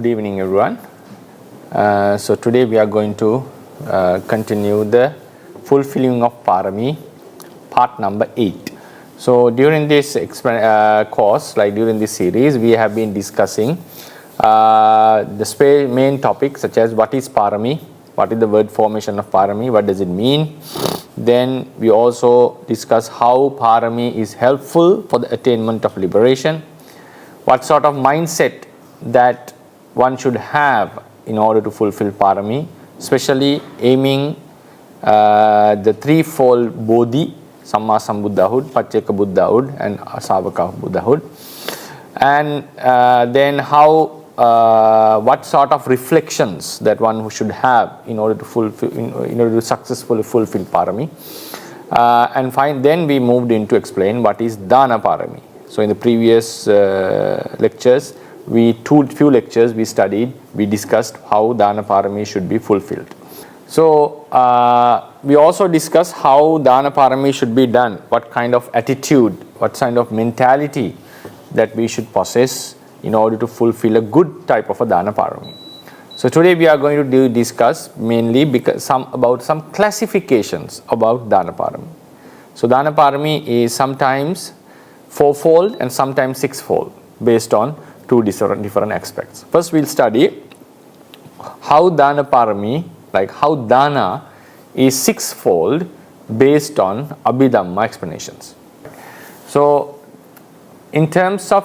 Good evening, everyone. So today we are going to continue the fulfilling of Parami, part number 8. So during this course, like during this series, we have been discussing the main topics such as what is Parami, what is the word formation of Parami, what does it mean. Then we also discuss how Parami is helpful for the attainment of liberation, what sort of mindset that one should have in order to fulfill Parami, especially aiming the threefold Bodhi, Samma Sambuddhahood, Pacceka Buddhahood and Asavaka Buddhahood. And then how, what sort of reflections that one should have in order to fulfill, in order to successfully fulfill Parami. And then we moved into explain what is Dana Parami. So in the previous lectures, few lectures we discussed how Dana Parami should be fulfilled. So we also discussed how Dana Parami should be done, what kind of attitude, what kind of mentality that we should possess in order to fulfill a good type of a Dana Parami. So today we are going to discuss mainly about some classifications about Dana Parami. So Dana Parami is sometimes fourfold and sometimes sixfold based on two different aspects. First we'll study how Dana Parami, like how Dana is sixfold based on Abhidhamma explanations. So in terms of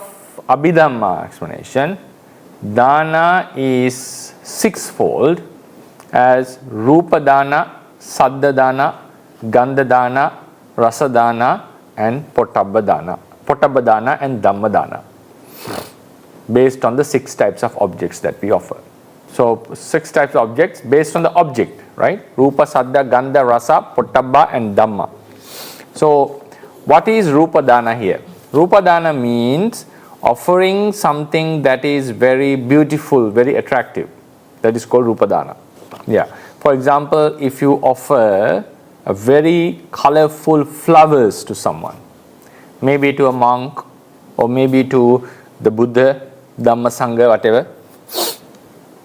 Abhidhamma explanation, Dana is sixfold as Roopa Dana, Sadda Dana, Ghanda Dana, Rasa Dana and Pottahbba Dana and Dhamma Dana, based on the 6 types of objects that we offer. So 6 types of objects based on the object, right? Roopa, Sadda, Ghanda, Rasa, Pottahbba and Dhamma. So what is Roopa Dana here? Roopa Dana means offering something that is very beautiful, very attractive. That is called Roopa Dana. Yeah. For example, if you offer a very colorful flowers to someone, maybe to a monk or maybe to the Buddha, Dhamma, Sangha, whatever,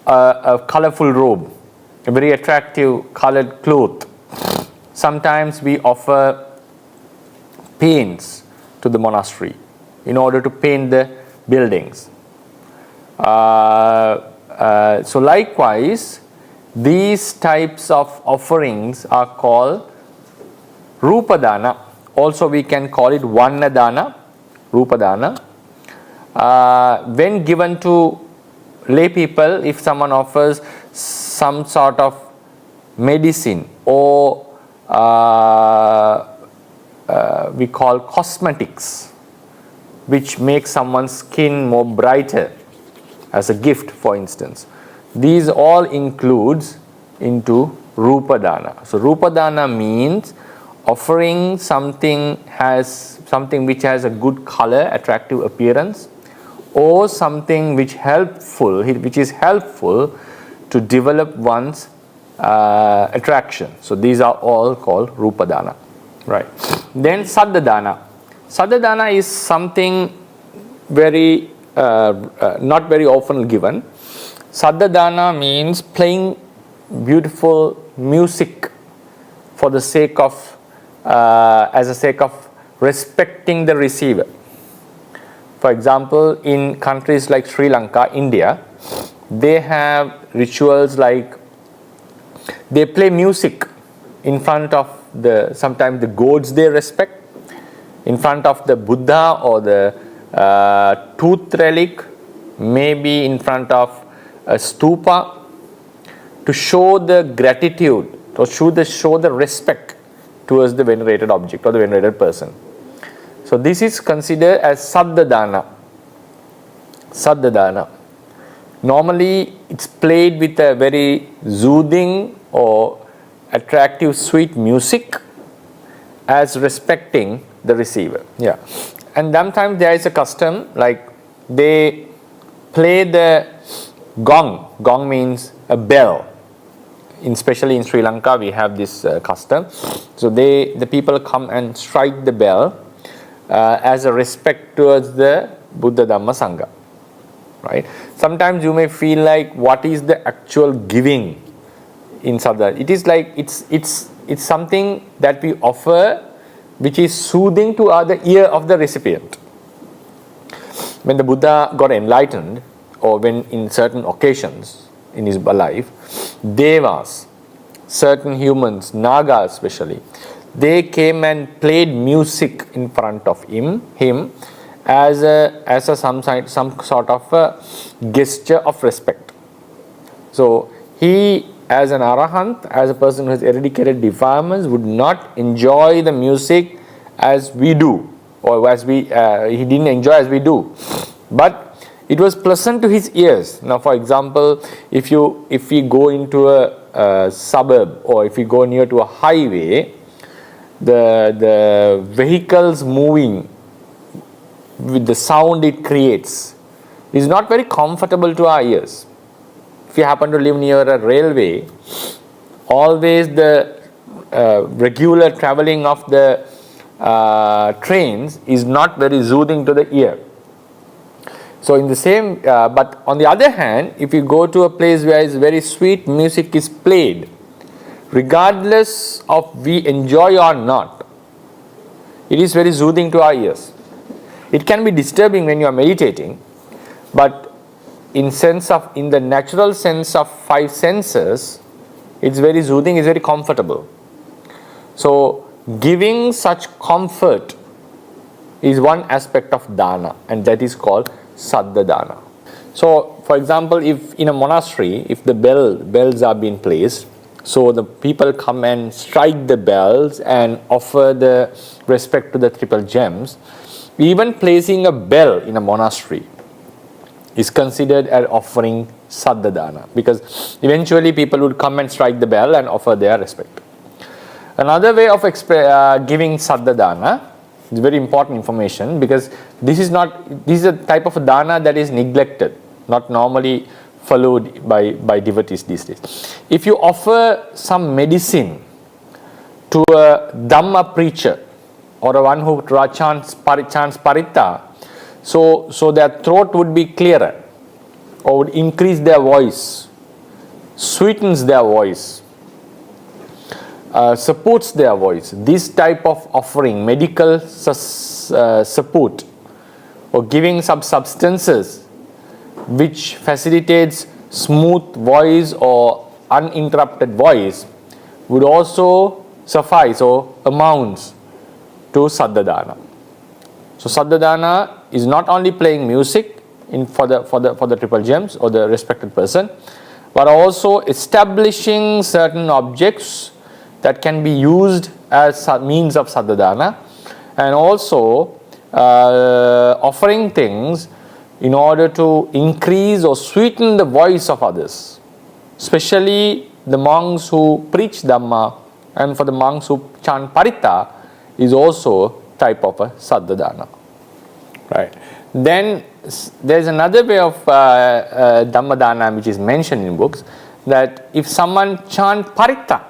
a colorful robe, a very attractive colored cloth. Sometimes we offer paints to the monastery in order to paint the buildings. So likewise, these types of offerings are called Roopa Dana. Also we can call it Vanna Dana, Roopa Dana. When given to lay people, if someone offers some sort of medicine or we call cosmetics, which make someone's skin more brighter as a gift, for instance, these all includes into Roopa Dana. So Roopa Dana means offering something which has a good color, attractive appearance, or something which is helpful to develop one's attraction. So these are all called Roopa Dana, right? Then Sadda Dana. Sadda Dana is something very not very often given. Sadda Dana means playing beautiful music for the sake of as a sake of respecting the receiver. For example, in countries like Sri Lanka, India, they have rituals like they play music in front of sometimes the gods they respect, in front of the Buddha or the tooth relic, maybe in front of a stupa, to show the gratitude or show the respect towards the venerated object or the venerated person. So this is considered as Sadda Dana. Sadda Dana. Normally it's played with a very soothing or attractive sweet music as respecting the receiver. Yeah. And sometimes there is a custom like they play the gong. Gong means a bell. Especially in Sri Lanka we have this custom. So the people come and strike the bell as a respect towards the Buddha, Dhamma, Sangha. right? Sometimes you may feel like, what is the actual giving in Sadda? It is like it's something that we offer which is soothing to the ear of the recipient. When the Buddha got enlightened, or when in certain occasions in his life, devas, certain humans, nagas especially, they came and played music in front of him as some sort of a gesture of respect. So he, as an arahant, as a person who has eradicated defilements, would not enjoy the music as we do, or as he didn't enjoy as we do, but it was pleasant to his ears. Now, for example, if we go into a suburb, or if we go near to a highway, the vehicles moving with the sound it creates is not very comfortable to our ears. If you happen to live near a railway, always the regular traveling of the trains is not very soothing to the ear. So in the same, but on the other hand, if you go to a place where very sweet music is played, regardless of we enjoy or not, it is very soothing to our ears. It can be disturbing when you are meditating, but in the natural sense of five senses, it's very soothing, it's very comfortable. So giving such comfort is one aspect of dana, and that is called Sadda Dana. So, for example, if in a monastery, if the bells are being placed, so the people come and strike the bells and offer the respect to the triple gems, even placing a bell in a monastery is considered an offering Sadda Dana, because eventually people would come and strike the bell and offer their respect. Another way of giving Sadda Dana is very important information, because this is a type of a dana that is neglected, not normally followed by devotees these days. If you offer some medicine to a Dhamma preacher, or a one who chants Parittha, so their throat would be clearer, or would increase their voice, sweetens their voice, supports their voice. This type of offering, medical support, or giving some substances which facilitates smooth voice or uninterrupted voice, would also suffice or amounts to Sadda Dana. So Sadda Dana is not only playing music for the triple gems or the respected person, but also establishing certain objects that can be used as means of Sadda Dana, and also offering things in order to increase or sweeten the voice of others, especially the monks who preach Dhamma, and for the monks who chant Parittha is also type of a Sadda Dana. Right. Then there is another way of Dhamma Dana which is mentioned in books, that if someone chant Parittha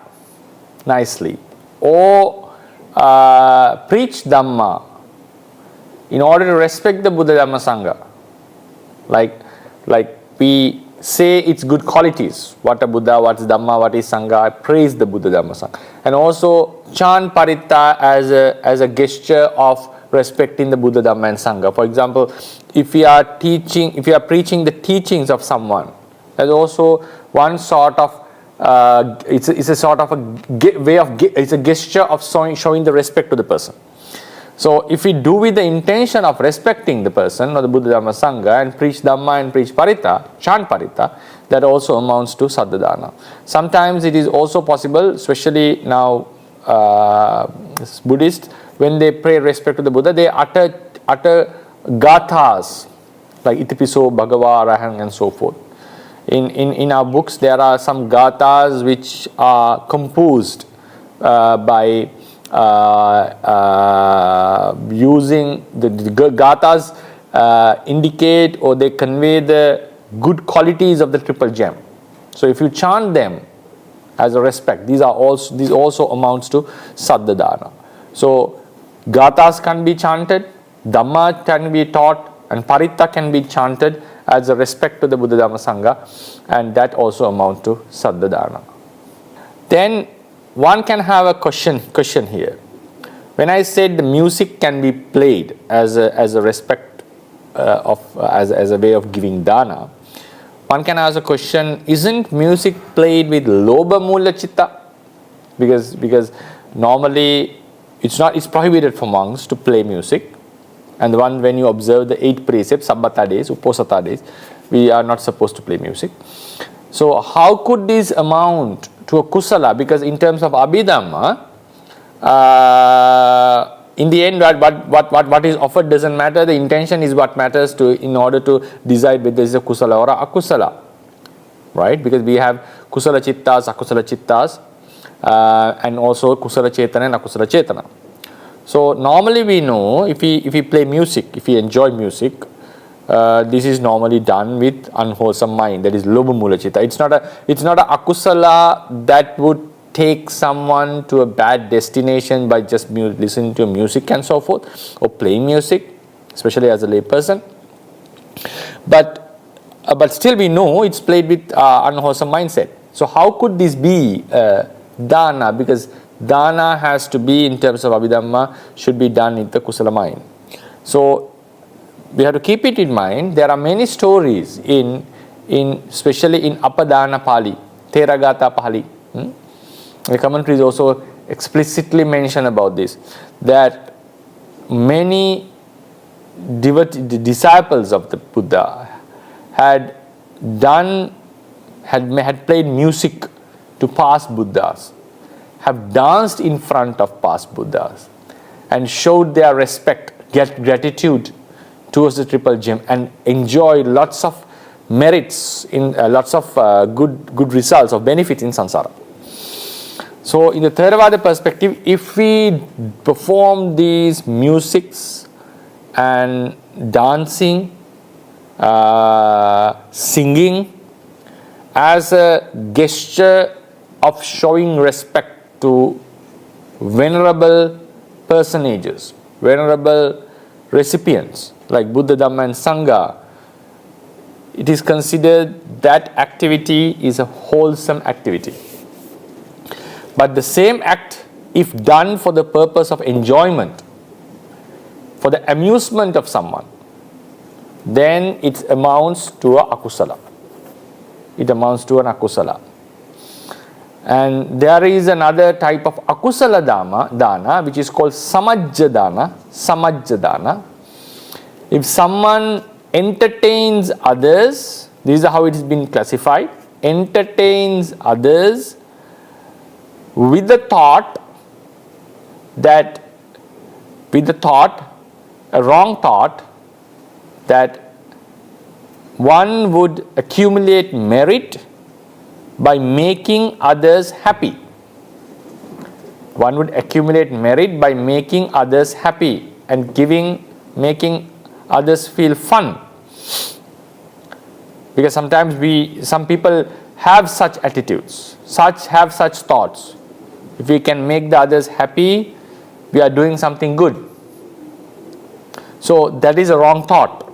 nicely, or preach Dhamma in order to respect the Buddha Dhamma Sangha, like we say its good qualities, what a Buddha, what is Dhamma, what is Sangha, I praise the Buddha Dhamma Sangha, and also chant Parittha as a gesture of respecting the Buddha Dhamma and Sangha. For example, if we are preaching the teachings of someone, there's also one sort of it's a sort of a way of it's a gesture of showing the respect to the person. So if we do with the intention of respecting the person or the Buddha Dhamma Sangha, and preach Dhamma and preach Parittha, chant Parittha, that also amounts to Sadda Dana. Sometimes it is also possible, especially now Buddhists, when they pay respect to the Buddha, they utter gathas like Itipiso, Bhagava, Arahant, and so forth. In our books, there are some gathas which are composed by using the gathas indicate, or they convey the good qualities of the triple gem. So if you chant them as a respect, these also amounts to Sadda Dana. So gathas can be chanted, Dhamma can be taught, and Parittha can be chanted as a respect to the Buddha Dhamma Sangha, and that also amounts to Sadda Dana. Then one can have a question here. When I said the music can be played as a respect as a way of giving dana, one can ask a question: isn't music played with lobha mula citta? Because normally it's prohibited for monks to play music, and when you observe the 8 precepts, sabbata days, uposatha days, we are not supposed to play music. So how could this amount to a kusala? Because in terms of Abhidhamma, in the end, what is offered doesn't matter. The intention is what matters in order to decide whether it's a kusala or a akusala, right? Because we have kusala chittas, akusala chittas, and also kusala chetana and akusala chetana. So normally we know if we play music, if we enjoy music, this is normally done with unwholesome mind. That is lobha mula citta. It's not a akusala that would take someone to a bad destination by just listening to music and so forth, or playing music, especially as a lay person. But still we know it's played with unwholesome mindset. So how could this be dana? Because dana has to be, in terms of Abhidhamma, should be done in the kusala mind. So we have to keep it in mind. There are many stories especially in Apadana Pali, Theravada Pali. The commentaries also explicitly mention about this, that many disciples of the Buddha had played music to past Buddhas, have danced in front of past Buddhas, and showed their respect, gratitude towards the Triple Gem, and enjoyed lots of merits, lots of good results of benefits in samsara. So in the Theravada perspective, if we perform these musics and dancing, singing as a gesture of showing respect to venerable personages, venerable recipients like Buddha, Dhamma and Sangha, it is considered that activity is a wholesome activity. But the same act, if done for the purpose of enjoyment, for the amusement of someone, then it amounts to a akusala. It amounts to an akusala. And there is another type of akusala dana, which is called samajja dana. If someone entertains others, this is how it has been classified, entertains others with the thought, a wrong thought, that one would accumulate merit by making others happy. One would accumulate merit by making others happy and making others feel fun. Because sometimes some people have such attitudes, have such thoughts. If we can make the others happy, we are doing something good. So that is a wrong thought.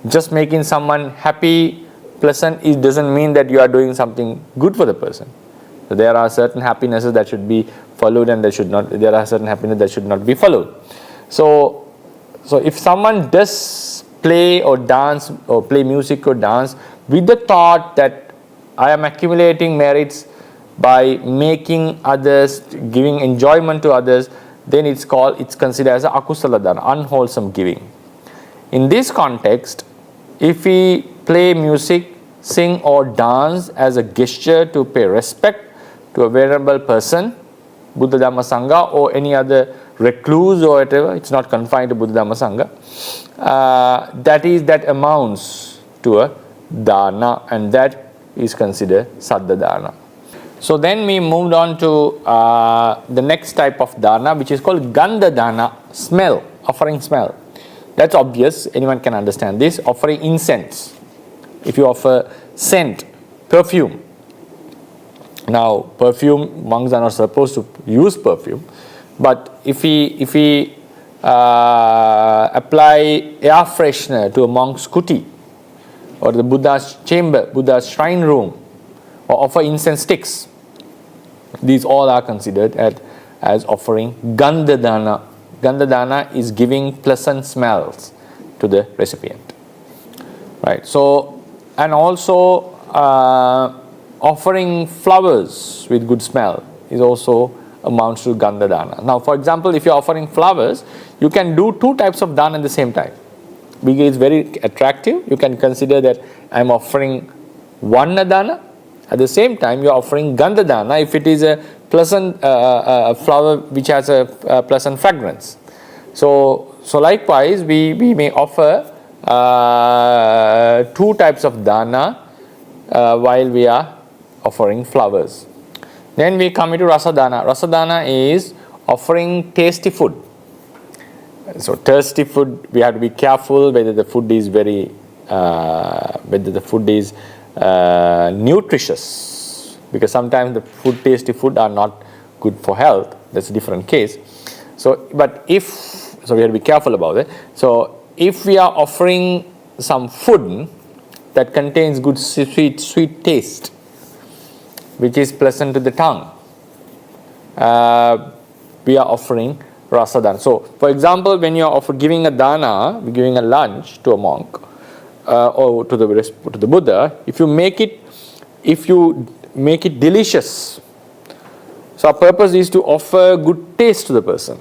Just making someone happy, pleasant, it doesn't mean that you are doing something good for the person. So there are certain happinesses that should be followed, and there are certain happiness that should not be followed. So if someone does play or dance or play music or dance with the thought that I am accumulating merits by making others, giving enjoyment to others, then it's considered as a akusala dana, unwholesome giving. In this context, if we play music, sing or dance as a gesture to pay respect to a venerable person, Buddha, Dhamma, Sangha, or any other recluse or whatever, it's not confined to Buddha, Dhamma, Sangha, that amounts to a dana, and that is considered Sadda Dana. So then we moved on to the next type of dana, which is called Ghanda Dana, smell, offering smell. That's obvious, anyone can understand this. Offering incense. If you offer scent, perfume. Now, perfume, monks are not supposed to use perfume, but if we apply air freshener to a monk's kuti, or the Buddha's chamber, Buddha's shrine room, or offer incense sticks. These all are considered as offering Ghanda Dana. Ghanda Dana is giving pleasant smells to the recipient. Right. So, and also offering flowers with good smell is also amounts to Ghanda Dana. Now, for example, if you are offering flowers, you can do two types of dana at the same time. Because it's very attractive, you can consider that I am offering Vanna Dana. At the same time, you are offering Ghanda Dana if it is a pleasant flower which has a pleasant fragrance. So likewise, we may offer two types of dana while we are offering flowers. Then we come into Rasa Dana. Rasa Dana is offering tasty food. So thirsty food, we have to be careful whether the food is nutritious, because sometimes the tasty food are not good for health. That's a different case. So we have to be careful about it. So if we are offering some food that contains good sweet taste, which is pleasant to the tongue, we are offering Rasa Dana. So, for example, when you are giving a dana, giving a lunch to a monk or to the Buddha, if you make it delicious, so our purpose is to offer good taste to the person,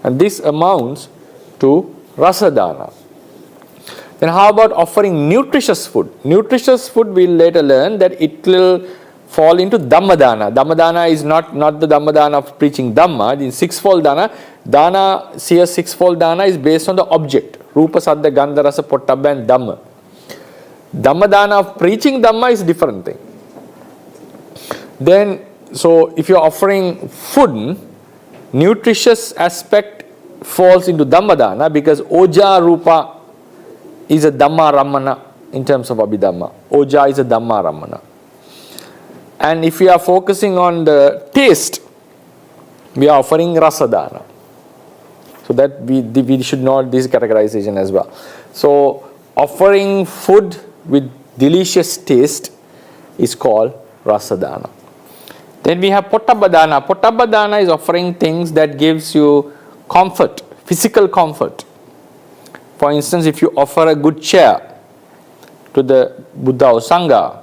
and this amounts to Rasa Dana. Then how about offering nutritious food? Nutritious food, we'll later learn that it will fall into Dhamma Dana. Dhamma Dana is not the Dhamma Dana of preaching Dhamma. The sixfold Dana, sixfold Dana is based on the object. Roopa, Sadda, Ghanda, Rasa, Pottahbba and Dhamma. Dhamma Dana of preaching Dhamma is different thing. Then, so if you are offering food, nutritious aspect falls into Dhamma Dana, because Oja Roopa is a Dhamma Ramana in terms of Abhidhamma. Oja is a Dhamma Ramana. And if we are focusing on the taste, we are offering Rasa Dana. So that we should know this categorization as well. So offering food with delicious taste is called Rasa Dana. Then we have Pottahbba Dana. Pottahbba Dana is offering things that gives you comfort, physical comfort. For instance, if you offer a good chair to the Buddha or Sangha,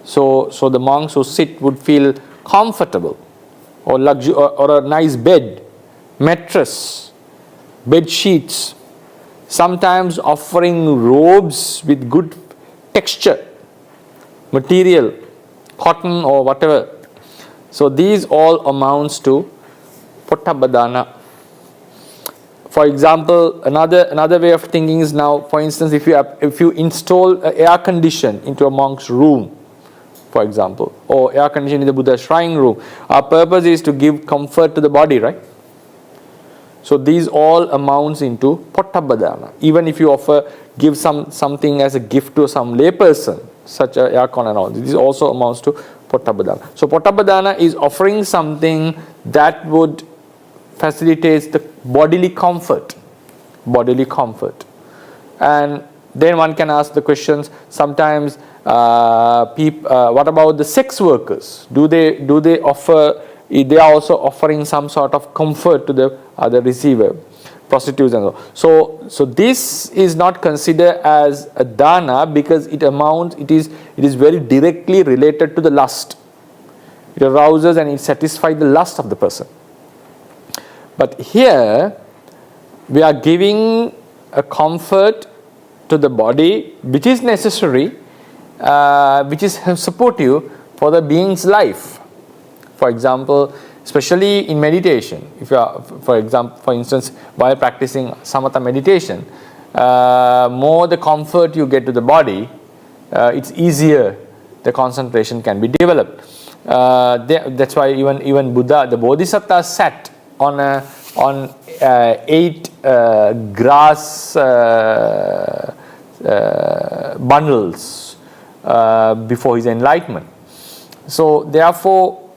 so the monks who sit would feel comfortable, or a nice bed, mattress, bed sheets. Sometimes offering robes with good texture, material, cotton or whatever. So these all amounts to Pottahbba Dana. For example, another way of thinking is now, for instance, if you install air condition into a monk's room, for example, or air conditioning in the Buddha's shrine room, our purpose is to give comfort to the body, right? So these all amounts into Pottahbba Dana. Even if you give something as a gift to some layperson, such as aircon and all, this also amounts to Pottahbba Dana. So Pottahbba Dana is offering something that would facilitate the bodily comfort. And then one can ask the questions, sometimes what about the sex workers? Do they offer, they are also offering some sort of comfort to the other receiver, prostitutes and so. So this is not considered as a dana, because it is very directly related to the lust. It arouses and it satisfies the lust of the person. But here we are giving a comfort to the body which is necessary, which is supportive for the being's life. For example, especially in meditation, if you are, for instance, while practicing samatha meditation, more the comfort you get to the body, it's easier the concentration can be developed. That's why even Buddha, the Bodhisattva sat on 8 grass bundles before his enlightenment. So therefore,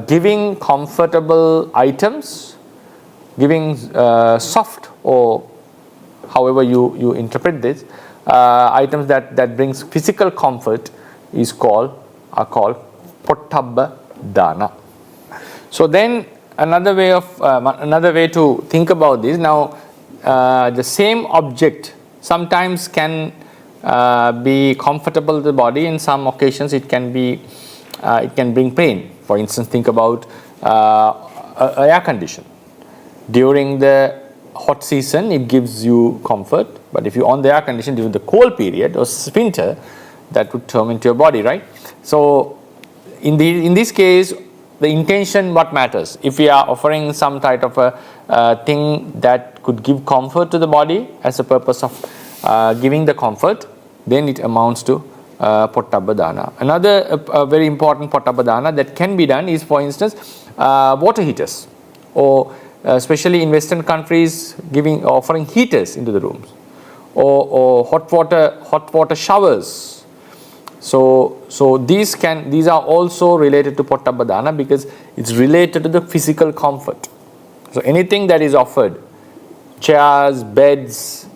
giving comfortable items, giving soft, or however you interpret this, items that brings physical comfort are called Pottahbba Dana. So then another way to think about this, now the same object sometimes can be comfortable to the body. In some occasions it can bring pain. For instance, think about air condition. During the hot season it gives you comfort, but if you're on the air condition during the cold period or winter, that would torment your body, right? So in this case, the intention what matters. If we are offering some type of a thing that could give comfort to the body as a purpose of giving the comfort, then it amounts to Pottahbba Dana. Another very important Pottahbba Dana that can be done is, for instance, water heaters, or especially in Western countries, offering heaters into the rooms, or hot water showers. So these are also related to Pottahbba Dana because it's related to the physical comfort. So anything that is offered, chairs, beds,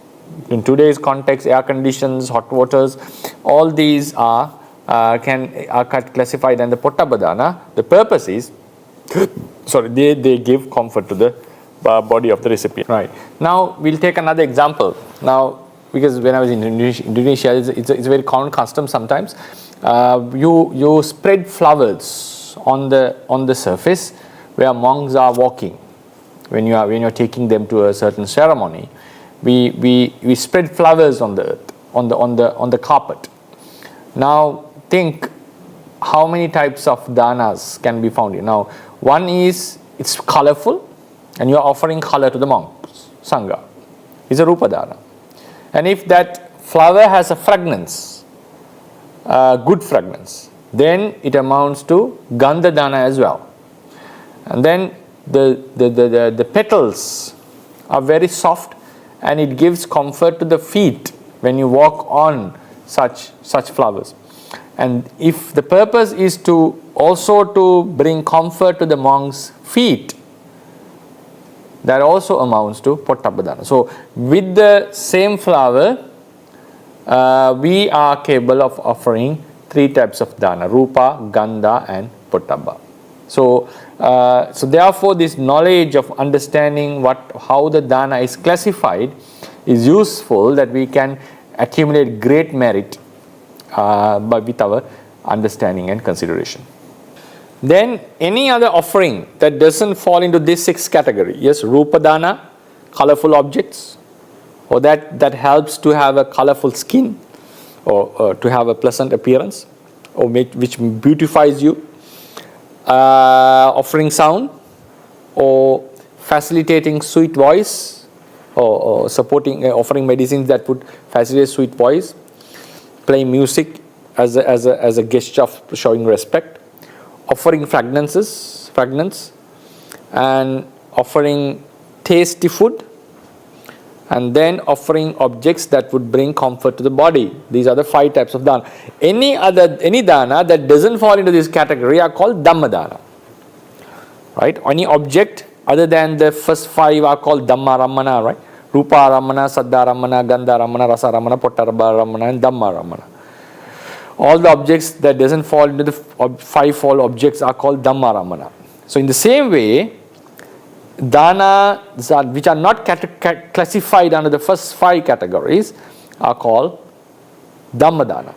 in today's context, air conditions, hot waters, all these are classified under Pottahbba Dana. The purpose is, they give comfort to the body of the recipient. Right. Now we'll take another example. Now, because when I was in Indonesia, it's a very common custom sometimes. You spread flowers on the surface where monks are walking. When you're taking them to a certain ceremony, we spread flowers on the earth, on the carpet. Now think how many types of danas can be found here. Now one is it's colorful, and you are offering color to the monks, sangha. It's a Roopa Dana. And if that flower has a fragrance, good fragrance, then it amounts to Ghanda Dana as well. And then the petals are very soft, and it gives comfort to the feet when you walk on such flowers. And if the purpose is also to bring comfort to the monks' feet, that also amounts to Pottahbba Dana. So with the same flower, we are capable of offering 3 types of dana: Roopa, Ghanda and Pottahbba. So therefore this knowledge of understanding how the dana is classified is useful, that we can accumulate great merit with our understanding and consideration. Then any other offering that doesn't fall into this 6th category, yes, Roopa Dana, colorful objects, or that helps to have a colorful skin, or to have a pleasant appearance, or which beautifies you, offering sound, or facilitating sweet voice, or supporting offering medicines that would facilitate sweet voice, playing music as a gesture of showing respect, offering fragrance, and offering tasty food, and then offering objects that would bring comfort to the body. These are the 5 types of dana. Any dana that doesn't fall into this category are called Dhamma Dana. Right? Any object other than the first 5 are called Dhamma Ramana, right? Roopa Ramana, Sadda Ramana, Ghanda Ramana, Rasa Ramana, Pottahbba Ramana and Dhamma Ramana. All the objects that doesn't fall into the 5-fold objects are called Dhamma Ramana. So in the same way, dana which are not classified under the first 5 categories are called Dhamma Dana.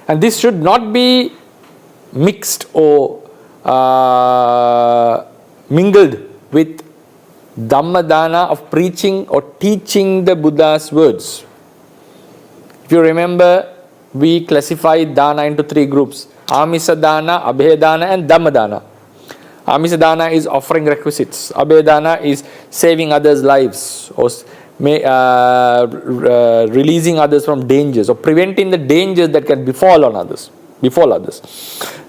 And this should not be mixed or mingled with Dhamma Dana of preaching or teaching the Buddha's words. If you remember, we classified dana into 3 groups: Amisa Dana, Abhaya Dana and Dhamma Dana. Amisa Dana is offering requisites. Abhaya Dana is saving others' lives, or releasing others from dangers, or preventing the dangers that can befall others.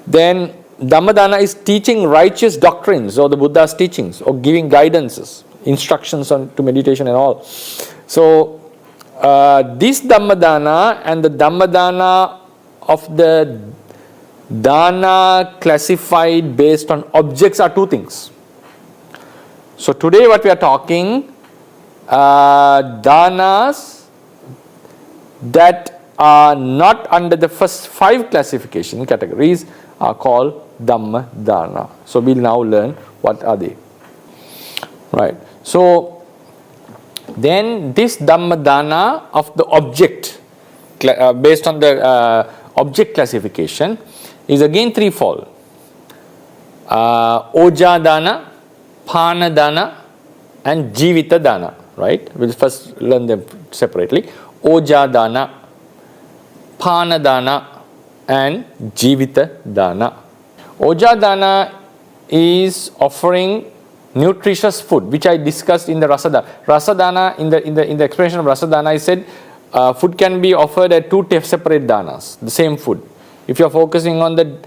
Then Dhamma Dana is teaching righteous doctrines, or the Buddha's teachings, or giving guidances, instructions to meditation and all. So this Dhamma Dana and the Dhamma Dana of the dana classified based on objects are 2 things. So today what we are talking, danas that are not under the first 5 classification categories are called Dhamma Dana. So we'll now learn what are they. Right. So then this Dhamma Dana of the object, based on the object classification, is again threefold. Oja Dana, Pana Dana and Jivita Dana. Right. We'll first learn them separately. Oja Dana, Pana Dana and Jivita Dana. Oja Dana is offering nutritious food, which I discussed in the Rasa Dana. Rasa Dana, in the explanation of Rasa Dana, I said food can be offered at 2 separate danas, the same food. If you are focusing on the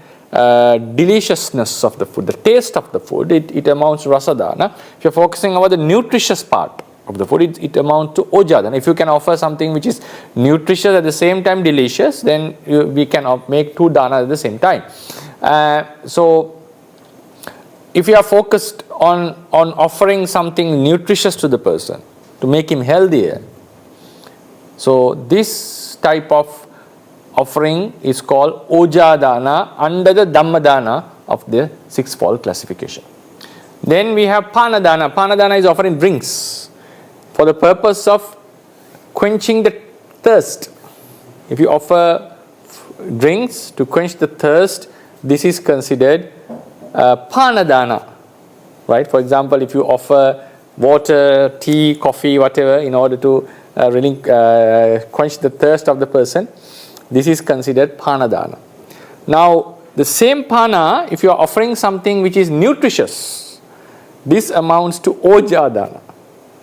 deliciousness of the food, the taste of the food, it amounts to Rasa Dana. If you are focusing on the nutritious part of the food, it amounts to Oja Dana. If you can offer something which is nutritious at the same time delicious, then we can make 2 danas at the same time. So if you are focused on offering something nutritious to the person to make him healthier, so this type of offering is called Oja Dana under the Dhamma Dana of the 6-fold classification. Then we have Pana Dana. Pana Dana is offering drinks for the purpose of quenching the thirst. If you offer drinks to quench the thirst, this is considered Pana Dana. Right? For example, if you offer water, tea, coffee, whatever, in order to really quench the thirst of the person, this is considered Pana Dana. Now, the same Pana, if you are offering something which is nutritious, this amounts to Oja Dana.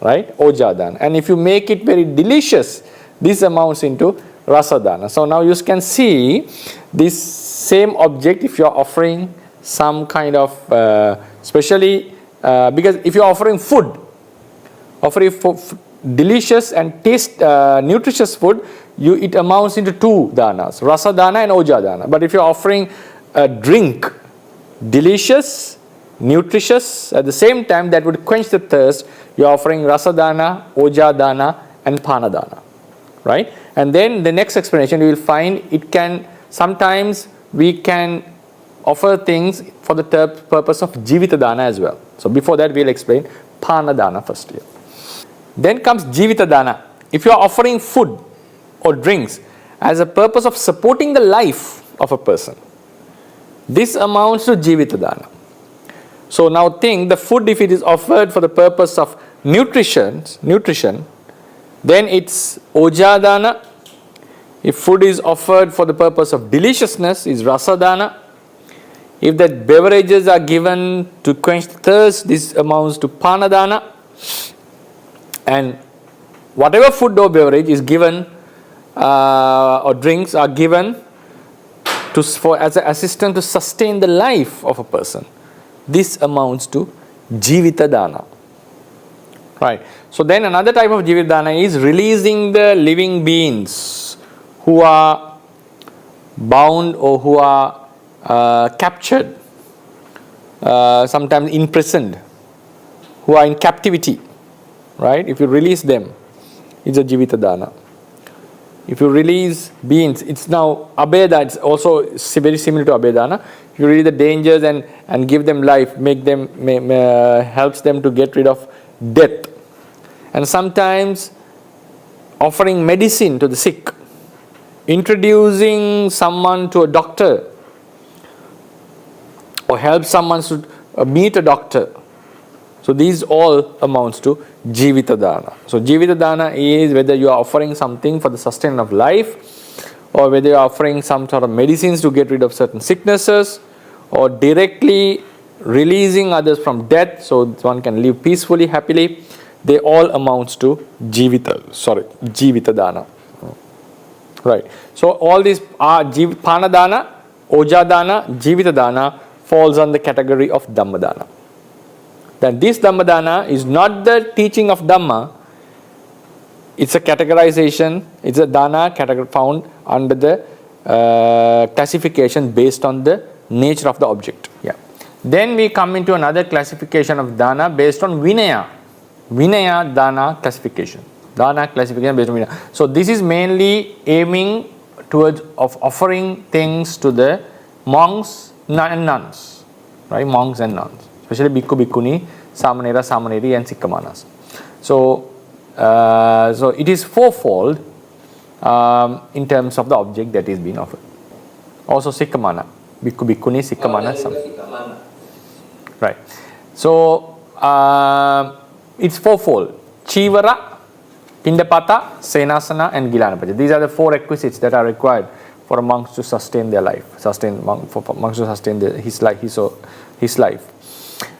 Right? Oja Dana. And if you make it very delicious, this amounts into Rasa Dana. So now you can see this same object, if you are offering some kind of, especially because if you are offering food, delicious and nutritious food, it amounts into 2 danas, Rasa Dana and Oja Dana. But if you are offering a drink, delicious, nutritious, at the same time that would quench the thirst, you are offering Rasa Dana, Oja Dana and Pana Dana. Right? And then the next explanation you will find, it can, sometimes we can offer things for the purpose of Jivita Dana as well. So before that we will explain Pana Dana first here. Then comes Jivita Dana. If you are offering food or drinks as a purpose of supporting the life of a person, this amounts to Jivita Dana. So now think, the food, if it is offered for the purpose of nutrition, then it's Oja Dana. If food is offered for the purpose of deliciousness, is Rasa Dana. If the beverages are given to quench thirst, this amounts to Pana Dana. And whatever food or beverage is given or drinks are given as an assistant to sustain the life of a person, this amounts to Jivita Dana. Right. So then another type of Jivita Dana is releasing the living beings who are bound or who are captured, sometimes imprisoned, who are in captivity. Right? If you release them, it's a Jivita Dana. If you release beings, it's now Abhaya Dana, it's also very similar to Abhaya Dana. If you release the dangers and give them life, make them helps them to get rid of death. And sometimes offering medicine to the sick, introducing someone to a doctor, or help someone to meet a doctor. So these all amounts to Jivita Dana. So Jivita Dana is whether you are offering something for the sustenance of life, or whether you are offering some sort of medicines to get rid of certain sicknesses, or directly releasing others from death so one can live peacefully, happily. They all amounts to Jivita Dana. Right. So all these are Pana Dana, Oja Dana, Jivita Dana falls on the category of Dhamma Dana. Then this Dhamma Dana is not the teaching of Dhamma. It's a categorization. It's a Dana found under the classification based on the nature of the object. Yeah. Then we come into another classification of Dana based on Vinaya. Vinaya Dana classification. Dana classification based on Vina. So this is mainly aiming towards of offering things to the monks and nuns, right? Monks and nuns, especially bhikkhu, bhikkhuni, samanera, samaneri, and sikkamanas. So, so it is fourfold in terms of the object that is being offered. Also sikkamana, bhikkhu, bhikkhuni, sikkamana, right? So it's fourfold: chivara, pindapata, senasana, and gilanapaja. These are the four requisites that are required for a monk to sustain their life, for monks to sustain his life.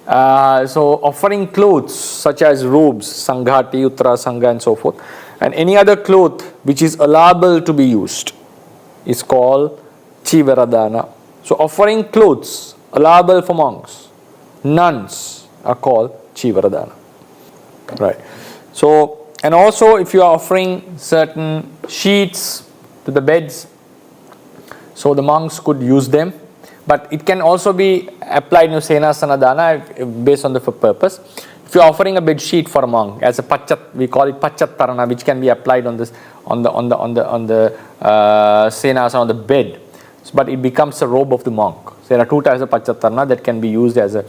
So offering clothes such as robes, sanghati, uttara, sangha, and so forth, and any other cloth which is allowable to be used is called chivara dana. So offering clothes allowable for monks, nuns, are called chivara dana. Right. So, and also if you are offering certain sheets to the beds, so the monks could use them, but it can also be applied in senasana dana based on the purpose. If you are offering a bed sheet for a monk as a pachat, we call it pachat tarana, which can be applied on this on the senasana, on the bed, but it becomes a robe of the monk. So there are two types of pachat tarana that can be used as a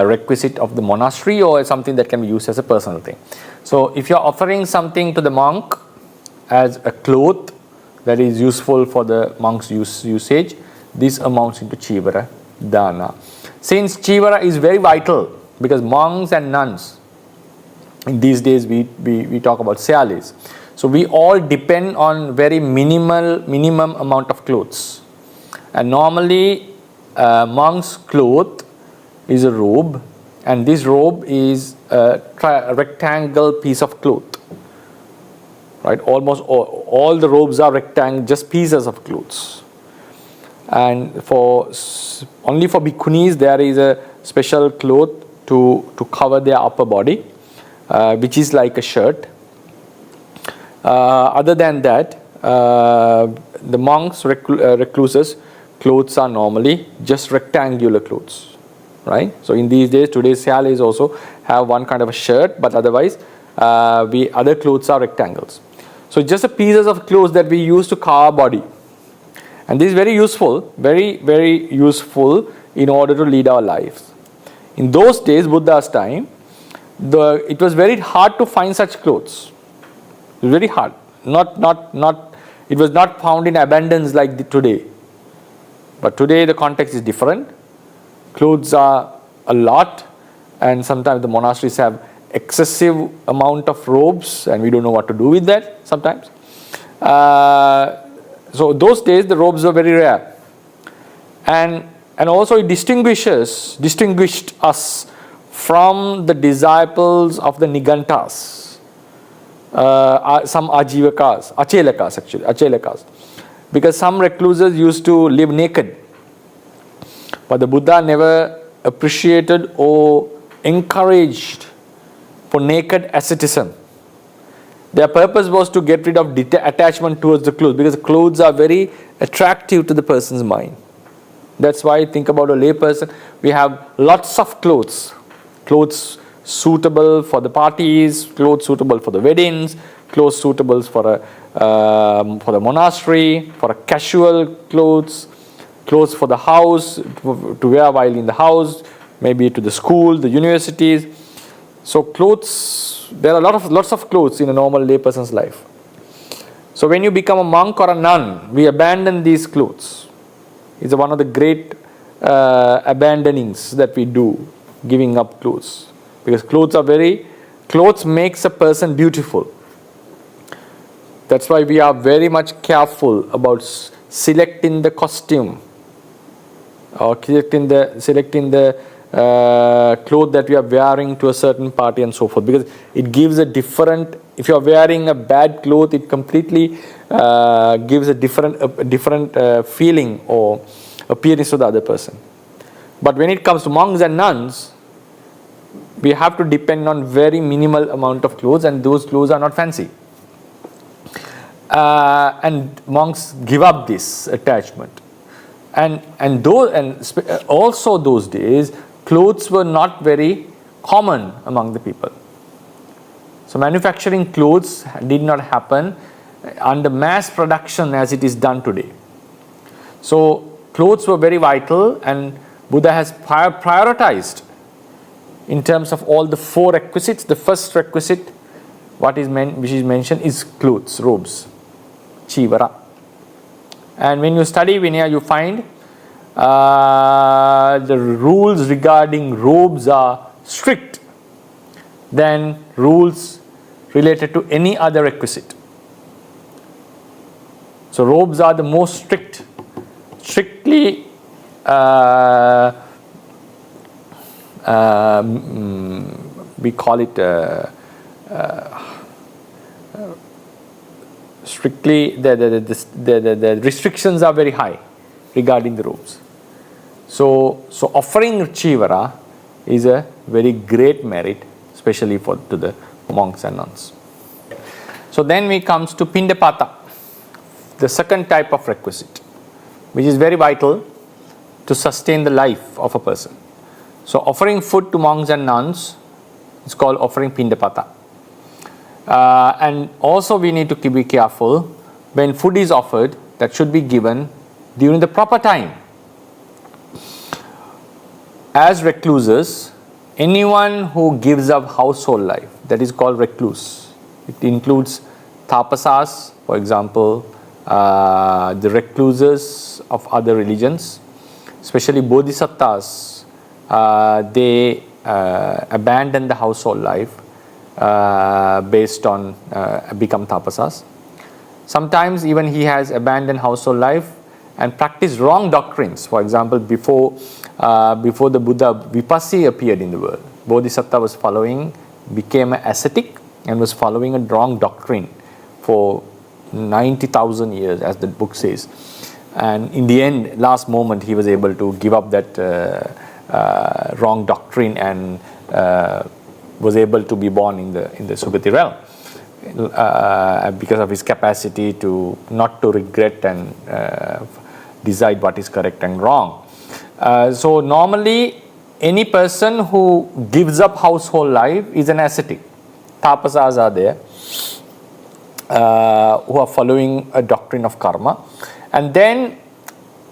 requisite of the monastery, or something that can be used as a personal thing. So if you are offering something to the monk as a cloth that is useful for the monk's usage, this amounts into chivara dana. Since chivara is very vital, because monks and nuns, in these days we talk about syalis, so we all depend on very minimum amount of clothes, and normally monk's cloth is a robe, and this robe is a rectangle piece of cloth, right? Almost all the robes are rectangle, just pieces of clothes. And only for bhikkhunis there is a special cloth to cover their upper body, which is like a shirt. Other than that, the monks, recluses, clothes are normally just rectangular clothes, right? So in these days, today's syalis also have one kind of a shirt, but otherwise other clothes are rectangles. So just the pieces of clothes that we use to cover our body. And this is very useful, very useful in order to lead our lives. In those days, Buddha's time, it was very hard to find such clothes. It was very hard. It was not found in abundance like today. But today the context is different. Clothes are a lot, and sometimes the monasteries have excessive amount of robes, and we don't know what to do with that sometimes. So those days the robes were very rare, and also it distinguished us from the disciples of the Nigantas, some Ajivakas, Achelakas, because some recluses used to live naked, but the Buddha never appreciated or encouraged for naked asceticism. Their purpose was to get rid of attachment towards the clothes, because the clothes are very attractive to the person's mind. That's why, think about a lay person, we have lots of clothes suitable for the parties, clothes suitable for the weddings, clothes suitable for the monastery, for a casual clothes for the house, to wear while in the house, maybe to the school, the universities. So clothes, there are lots of clothes in a normal lay person's life. So when you become a monk or a nun, we abandon these clothes. It's one of the great abandonings that we do, giving up clothes. Because clothes makes a person beautiful. That's why we are very much careful about selecting the costume, or selecting the clothes that we are wearing to a certain party and so forth, because it gives a different, if you are wearing a bad cloth, it completely gives a different feeling or appearance to the other person. But when it comes to monks and nuns, we have to depend on very minimal amount of clothes, and those clothes are not fancy. And monks give up this attachment. And also those days, clothes were not very common among the people. So manufacturing clothes did not happen under mass production as it is done today. So clothes were very vital, and Buddha has prioritized in terms of all the 4 requisites. The first requisite, which is mentioned, is clothes, robes, chivara. And when you study Vinaya, you find the rules regarding robes are strict than rules related to any other requisite. So robes are the most strictly we call it strictly the restrictions are very high regarding the robes. So offering chivara is a very great merit, especially to the monks and nuns. So then we comes to pindapata, the second type of requisite, which is very vital to sustain the life of a person. So offering food to monks and nuns is called offering pindapata. And also we need to be careful when food is offered, that should be given during the proper time. As recluses, anyone who gives up household life, that is called recluse. It includes tapasas, for example, the recluses of other religions, especially bodhisattvas. They abandon the household life based on become tapasas. Sometimes even he has abandoned household life and practiced wrong doctrines. For example, before the Buddha, Vipassi appeared in the world. Bodhisattva was became an ascetic and was following a wrong doctrine for 90,000 years, as the book says. And in the end, last moment, he was able to give up that wrong doctrine and was able to be born in the Sugati realm because of his capacity to not to regret and decide what is correct and wrong. So normally, any person who gives up household life is an ascetic. Tapasas are there who are following a doctrine of karma, and then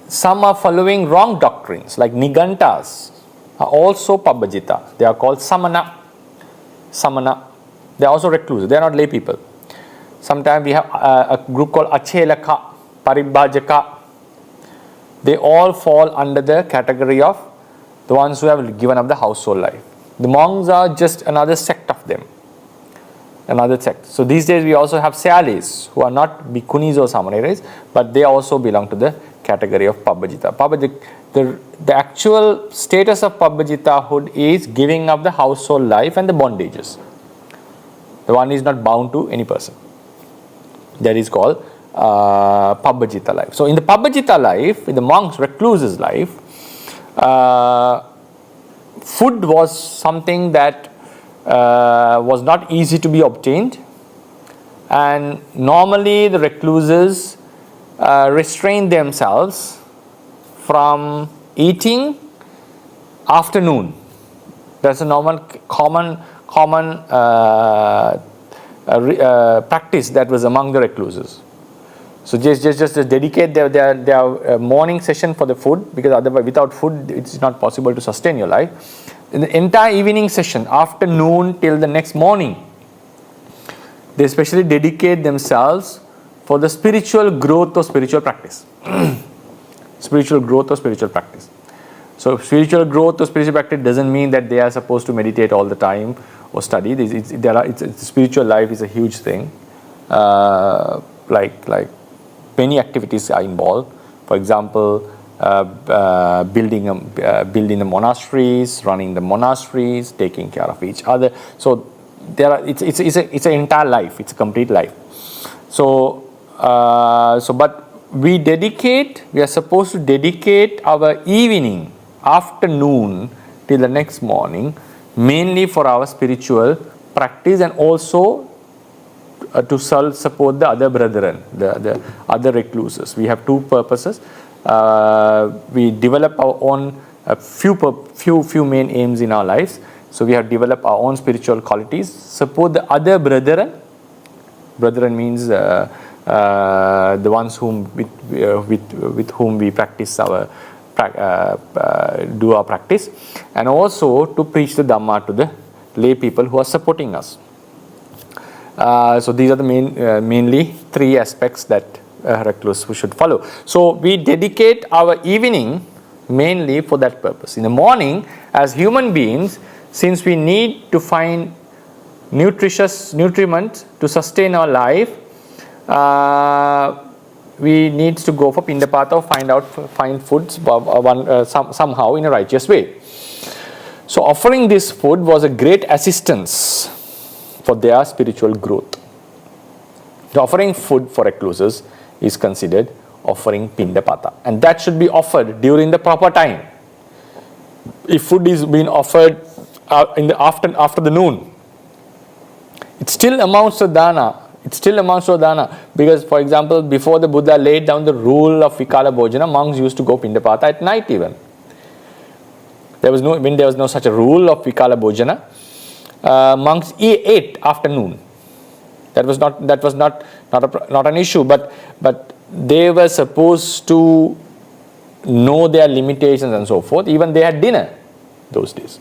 some are following wrong doctrines, like Nigantas are also Pabbajita. They are called Samana. They are also recluses. They are not lay people. Sometimes we have a group called Achelaka, Paribhajaka. They all fall under the category of the ones who have given up the household life. The monks are just another sect of them. Another sect. So these days we also have Sealis, who are not bhikkhunis or samaneras, but they also belong to the category of Pabbajita. The actual status of Pabbajitahood is giving up the household life and the bondages. The one is not bound to any person. That is called Pabbajita life. So in the Pabbajita life, in the monks, recluses life, food was something that was not easy to be obtained, and normally the recluses restrain themselves from eating afternoon. That's a normal common practice that was among the recluses. So just dedicate their morning session for the food, because otherwise without food it's not possible to sustain your life. In the entire evening session, afternoon till the next morning, they especially dedicate themselves for the spiritual growth or spiritual practice. Spiritual growth or spiritual practice. So spiritual growth or spiritual practice doesn't mean that they are supposed to meditate all the time or study. Spiritual life is a huge thing. Like many activities are involved. For example, building the monasteries, running the monasteries, taking care of each other. So it's an entire life. It's a complete life. But we are supposed to dedicate our evening, afternoon till the next morning, mainly for our spiritual practice, and also to support the other brethren, the other recluses. We have two purposes. We develop our own few main aims in our lives. So we have developed our own spiritual qualities, support the other brethren. Brethren means the ones with whom we practice our do our practice, and also to preach the Dhamma to the lay people who are supporting us. So these are the mainly three aspects that recluse should follow. So we dedicate our evening mainly for that purpose. In the morning, as human beings, since we need to find nutritious nutriment to sustain our life, we need to go for Pindapata or find foods somehow in a righteous way. So offering this food was a great assistance for their spiritual growth. The offering food for recluses is considered offering Pindapata, and that should be offered during the proper time. If food is being offered in the after the noon, it still amounts to dana. It still amounts to dana, because, for example, before the Buddha laid down the rule of Vikala Bhojana, monks used to go Pindapata at night even. When there was no such a rule of Vikala Bhojana, monks ate afternoon. That was not an issue, but they were supposed to know their limitations and so forth. Even they had dinner those days,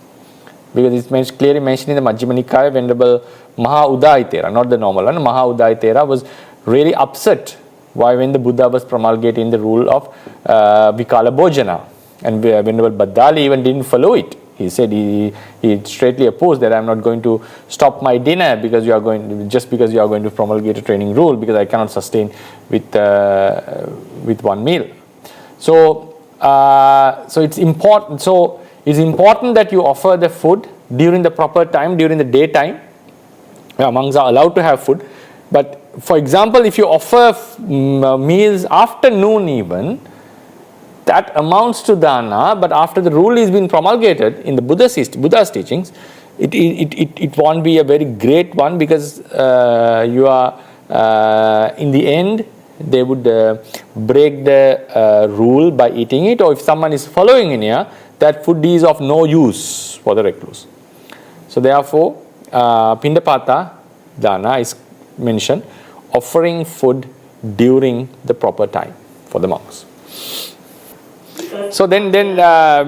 because it's clearly mentioned in the Majjhima Nikaya. Venerable Mahauddaya Thera, not the normal one, Mahauddaya Thera was really upset when the Buddha was promulgating the rule of Vikala Bhojana, and Venerable Baddali even didn't follow it. He said he straightly opposed that. I'm not going to stop my dinner because you are going to promulgate a training rule, because I cannot sustain with one meal. So it's important. So it's important that you offer the food during the proper time, during the daytime. Monks are allowed to have food, but for example, if you offer meals after noon even, that amounts to dana, but after the rule is been promulgated in the Buddha's teachings, it won't be a very great one, because you are in the end they would break the rule by eating it, or if someone is following in here, that food is of no use for the recluse. So therefore, Pindapata Dana is mentioned, offering food during the proper time for the monks. So then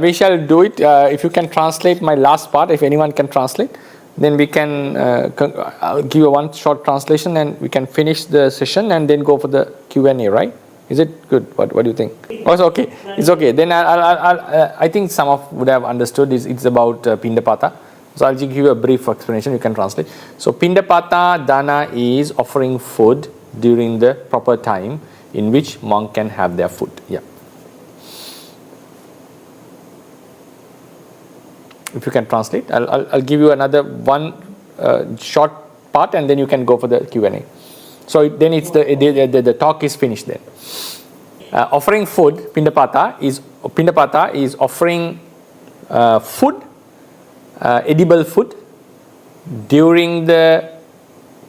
we shall do it. If you can translate my last part, if anyone can translate, then we can I'll give you one short translation, and we can finish the session and then go for the Q&A, right? Is it good? What do you think? Oh, it's okay. It's okay. Then I think some of would have understood. It's about Pindapata. So I'll just give you a brief explanation. You can translate. So Pindapata Dana is offering food during the proper time in which monk can have their food. Yeah. If you can translate, I'll give you another one short part, and then you can go for the Q&A. So then it's the talk is finished then. Offering food, Pindapata is offering food, edible food during the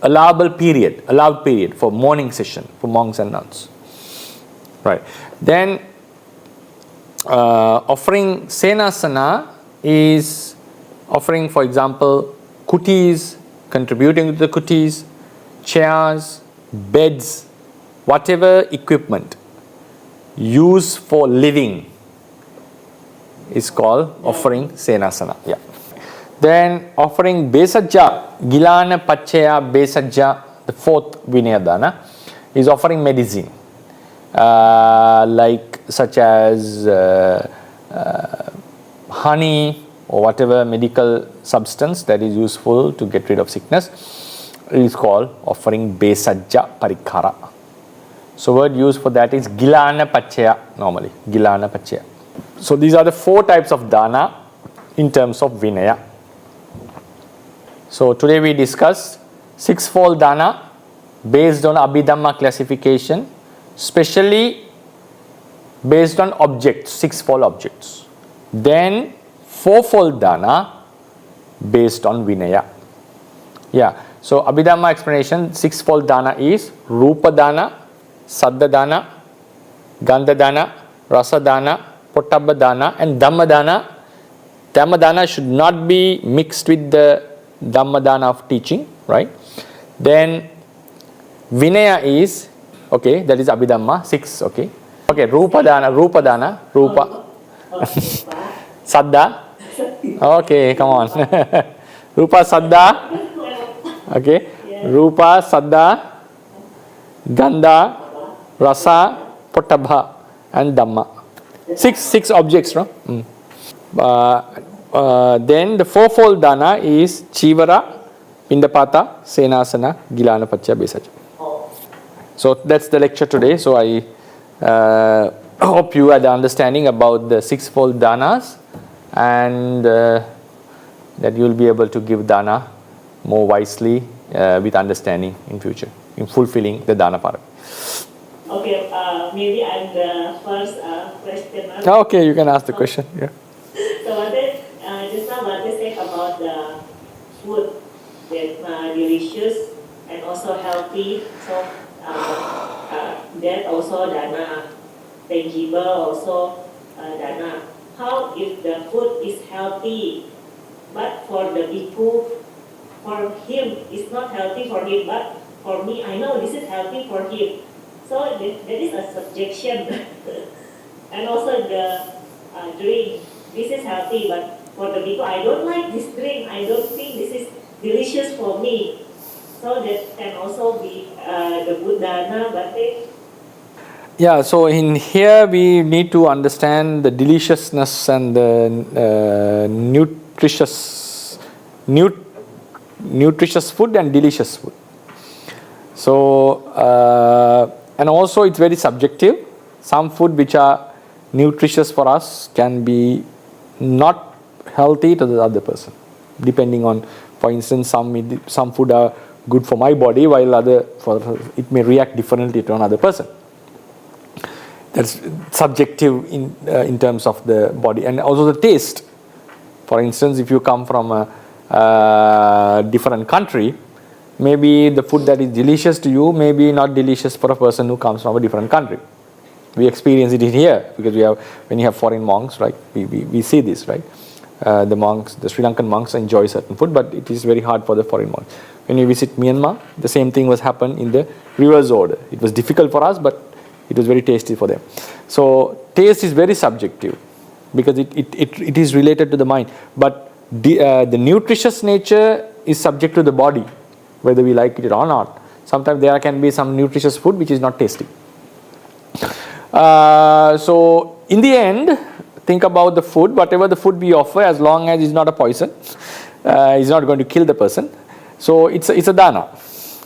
allowed period for morning session for monks and nuns. Right. Then offering Senasana is offering, for example, kutis, contributing to the kutis, chairs, beds, whatever equipment used for living is called offering Senasana. Yeah. Then offering Besajja, Gilana Pachaya Besajja, the fourth Vinaya Dana, is offering medicine, such as honey or whatever medical substance that is useful to get rid of sickness. It is called offering Besajja Parikkara. So word used for that is Gilana Pachaya normally. Gilana Pachaya. So these are the four types of dana in terms of Vinaya. So today we discussed sixfold dana based on Abhidhamma classification, especially based on objects, sixfold objects. Then fourfold dana based on Vinaya. Yeah. So Abhidhamma explanation, sixfold dana is Roopa Dana, Sadda Dana, Ghanda Dana, Rasa Dana, Pottahbba Dana, and Dhamma Dana Dhamma Dana should not be mixed with the Dhamma Dana of teaching, right? Then Vinaya is, okay, that is Abhidhamma, 6, okay. Okay, Roopa Dana, Roopa. Sadda. Okay, come on. Roopa, Sadda. Okay. Roopa, Sadda, Ghanda, Rasa, Pottahbba, and Dhamma. Six objects, no? Then the fourfold Dana is Chivara, Pindapata, Senasana, Gilana, Pacha, Besaja. So that's the lecture today. So I hope you had the understanding about the sixfold Danas, and that you will be able to give Dana more wisely with understanding in future, in fulfilling the Dana Parami. Okay, maybe I'm the first questioner. Okay, you can ask the question. Yeah. So just now what they say about the food that delicious and also healthy. So that also Dana, Tanjgible also Dana. How if the food is healthy, but for the bhikkhu, for him it's not healthy for him, but for me I know this is healthy for him. So there is a subjection. And also the drink, this is healthy, but for the bhikkhu I don't like this drink, I don't think this is delicious for me. So that can also be the good Dana, but Yeah, so in here we need to understand the deliciousness and the nutritious food and delicious food. So, and also it's very subjective. Some food which are nutritious for us can be not healthy to the other person, depending on, for instance, some food are good for my body, while it may react differently to another person. That's subjective in terms of the body, and also the taste. For instance, if you come from a different country, maybe the food that is delicious to you may be not delicious for a person who comes from a different country. We experience it here because when you have foreign monks, right? We see this, right? The Sri Lankan monks enjoy certain food, but it is very hard for the foreign monks. When you visit Myanmar, the same thing was happened in the reverse order. It was difficult for us, but it was very tasty for them. So taste is very subjective because it is related to the mind. But the nutritious nature is subject to the body, whether we like it or not. Sometimes there can be some nutritious food which is not tasty. So in the end, think about the food, whatever the food we offer, as long as it's not a poison, it's not going to kill the person. So it's a dana,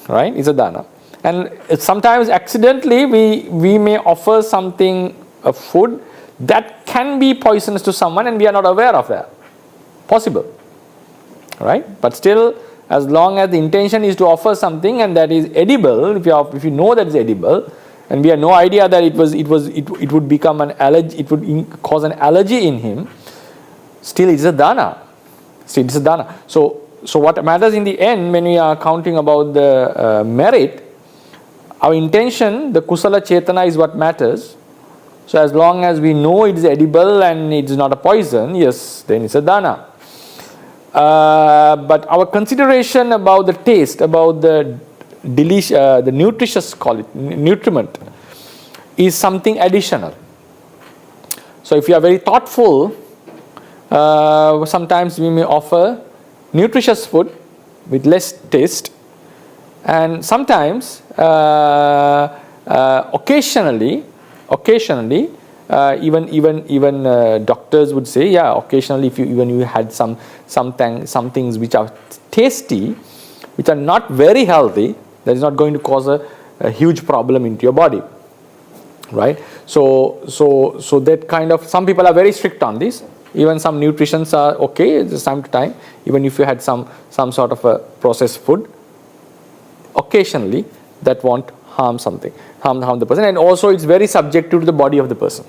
right? It's a dana. And sometimes accidentally we may offer something, a food that can be poisonous to someone and we are not aware of that. Possible, right? But still, as long as the intention is to offer something and that is edible, if you know that it's edible, and we have no idea that it would become an allergy, it would cause an allergy in him, still it's a dana. Still it's a dana. So what matters in the end, when we are counting about the merit, our intention, the kusala chetana, is what matters. So as long as we know it is edible and it is not a poison, yes, then it's a dana. But our consideration about the taste, about the nutritious, call it nutriment, is something additional. So if you are very thoughtful, sometimes we may offer nutritious food with less taste, and sometimes occasionally even doctors would say, yeah, occasionally if you had some things which are tasty, which are not very healthy, that is not going to cause a huge problem into your body, right? So that kind of, some people are very strict on this. Even some nutritions are okay time to time, even if you had some sort of a processed food, occasionally that won't harm the person. And also it's very subjective to the body of the person.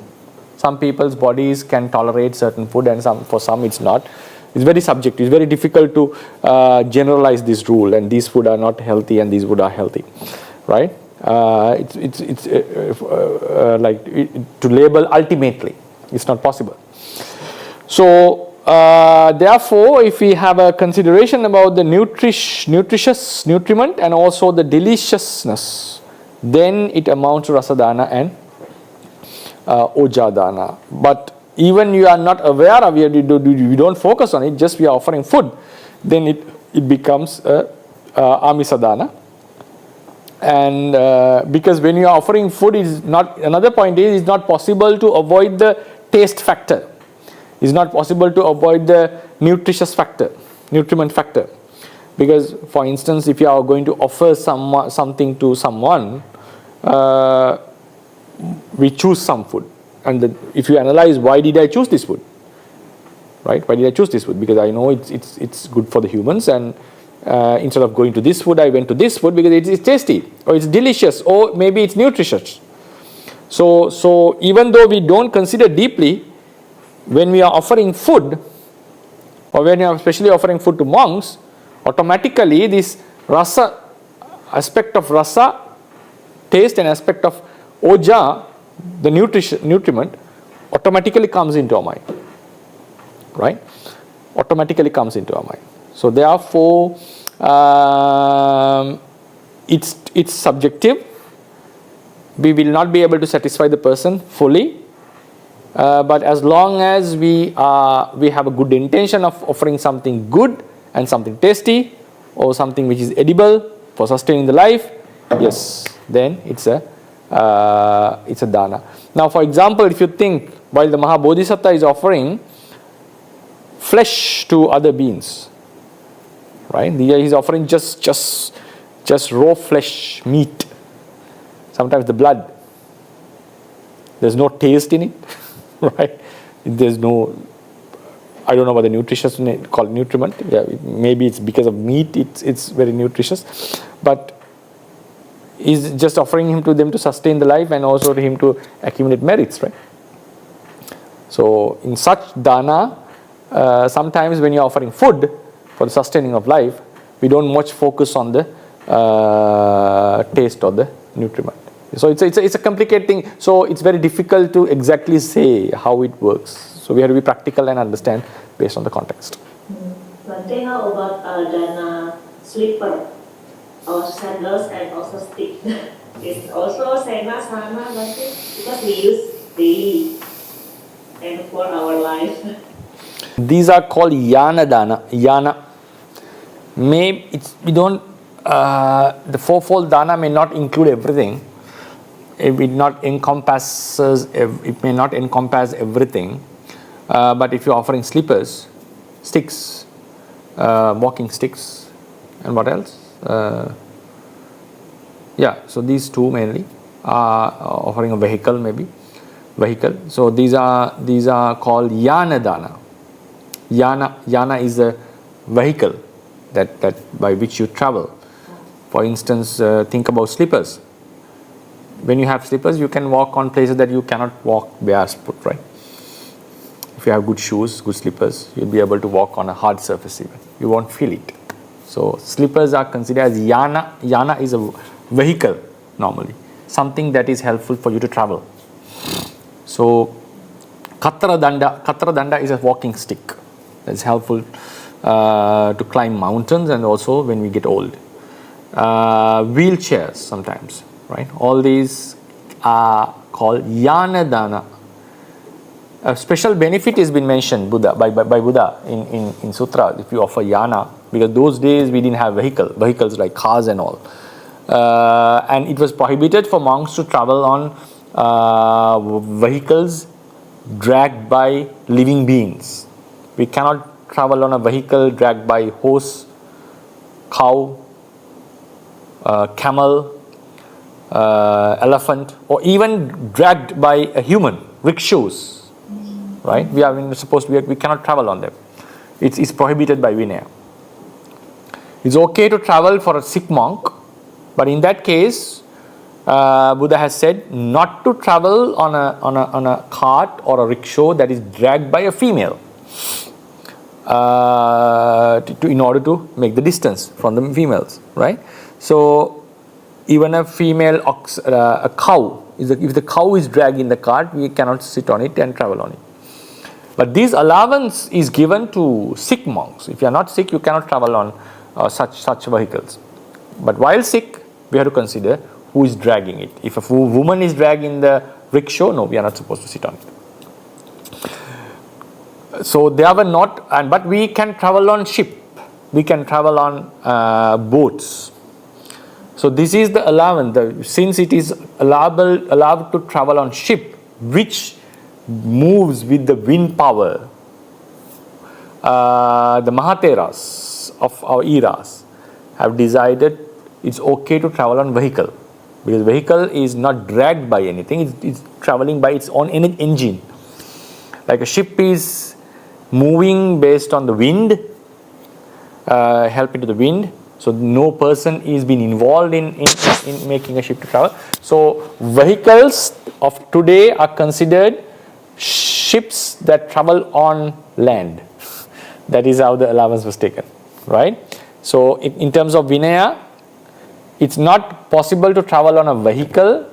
Some people's bodies can tolerate certain food and for some it's not. It's very subjective. It's very difficult to generalize this rule, and these food are not healthy and these food are healthy, right? It's like to label ultimately, it's not possible. So therefore, if we have a consideration about the nutritious nutriment and also the deliciousness, then it amounts to Rasadana and Ojadana. But even you are not aware of it, you don't focus on it, just we are offering food, then it becomes Amisadana. And because when you are offering food, is not, another point is, it's not possible to avoid the taste factor. It's not possible to avoid the nutritious factor, nutriment factor. Because, for instance, if you are going to offer something to someone, we choose some food. And if you analyze, why did I choose this food? Right? Why did I choose this food? Because I know it's good for the humans, and instead of going to this food, I went to this food because it's tasty, or it's delicious, or maybe it's nutritious. So even though we don't consider deeply, when we are offering food, or when we are especially offering food to monks, automatically this rasa, aspect of rasa, taste, and aspect of oja, the nutriment, automatically comes into our mind. Right? Automatically comes into our mind. So therefore, it's subjective. We will not be able to satisfy the person fully. But as long as we have a good intention of offering something good and something tasty, or something which is edible for sustaining the life, yes, then it's a dana. Now, for example, if you think, while the Maha Bodhisattva is offering flesh to other beings, right? Here he's offering just raw flesh, meat. Sometimes the blood. There's no taste in it, right? There's no, I don't know what the nutritious called nutriment. Yeah, maybe it's because of meat. It's very nutritious, but he's just offering him to them to sustain the life and also to him to accumulate merits, right? So in such dana, sometimes when you're offering food for the sustaining of life, we don't much focus on the taste or the nutriment. So it's a complicated thing. So it's very difficult to exactly say how it works. So we have to be practical and understand based on the context. Bhante, how about dana slipper or sandals and also stick? It's also sena sama, Bhante, because we use daily and for our life. These are called yana dana. Yana. We don't. The fourfold dana may not include everything. It may not encompass everything. But if you're offering slippers, sticks, walking sticks, and what else? So these two mainly are offering a vehicle, maybe vehicle. So these are called yana dana. Yana is a vehicle that by which you travel. For instance, think about slippers. When you have slippers, you can walk on places that you cannot walk barefoot, right? If you have good shoes, good slippers, you'll be able to walk on a hard surface even. You won't feel it. So slippers are considered as yana. Yana is a vehicle normally, something that is helpful for you to travel. So katra danda is a walking stick that's helpful to climb mountains and also when we get old. Wheelchairs sometimes, right? All these are called yana dana. A special benefit has been mentioned by Buddha in sutra if you offer yana, because those days we didn't have vehicles like cars and all, and it was prohibited for monks to travel on vehicles dragged by living beings. We cannot travel on a vehicle dragged by horse, cow, camel, elephant, or even dragged by a human, rickshaws. Right? We cannot travel on them. It's prohibited by Vinaya. It's okay to travel for a sick monk, but in that case, Buddha has said not to travel on a cart or a rickshaw that is dragged by a female, in order to make the distance from the females. Right? So even a female ox, a cow, if the cow is dragged in the cart, we cannot sit on it and travel on it. But this allowance is given to sick monks. If you are not sick, you cannot travel on such vehicles. But while sick, we have to consider who is dragging it. If a woman is dragging the rickshaw, no, we are not supposed to sit on it. So they were not, but we can travel on ship. We can travel on boats. So this is the allowance. Since it is allowed to travel on ship, which moves with the wind power, the Mahatheras of our eras have decided it's okay to travel on vehicle, because vehicle is not dragged by anything, it's traveling by its own engine. Like a ship is moving based on the wind, helping to the wind, so no person is being involved in making a ship to travel. So vehicles of today are considered ships that travel on land. That is how the allowance was taken, right? So in terms of Vinaya, it's not possible to travel on a vehicle.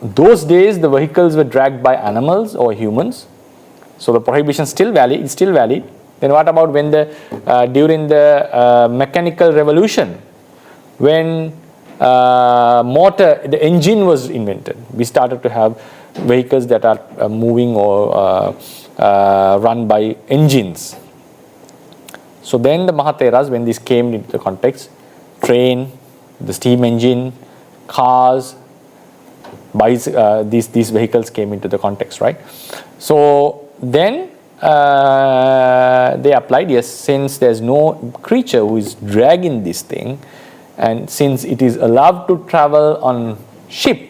Those days the vehicles were dragged by animals or humans. So the prohibition is still valid. It's still valid. Then what about when during the mechanical revolution, when the engine was invented, we started to have vehicles that are moving or run by engines. So then the Mahatheras, when this came into the context, train, the steam engine, cars, these vehicles came into the context, right? So then they applied, yes, since there's no creature who is dragging this thing, and since it is allowed to travel on ship,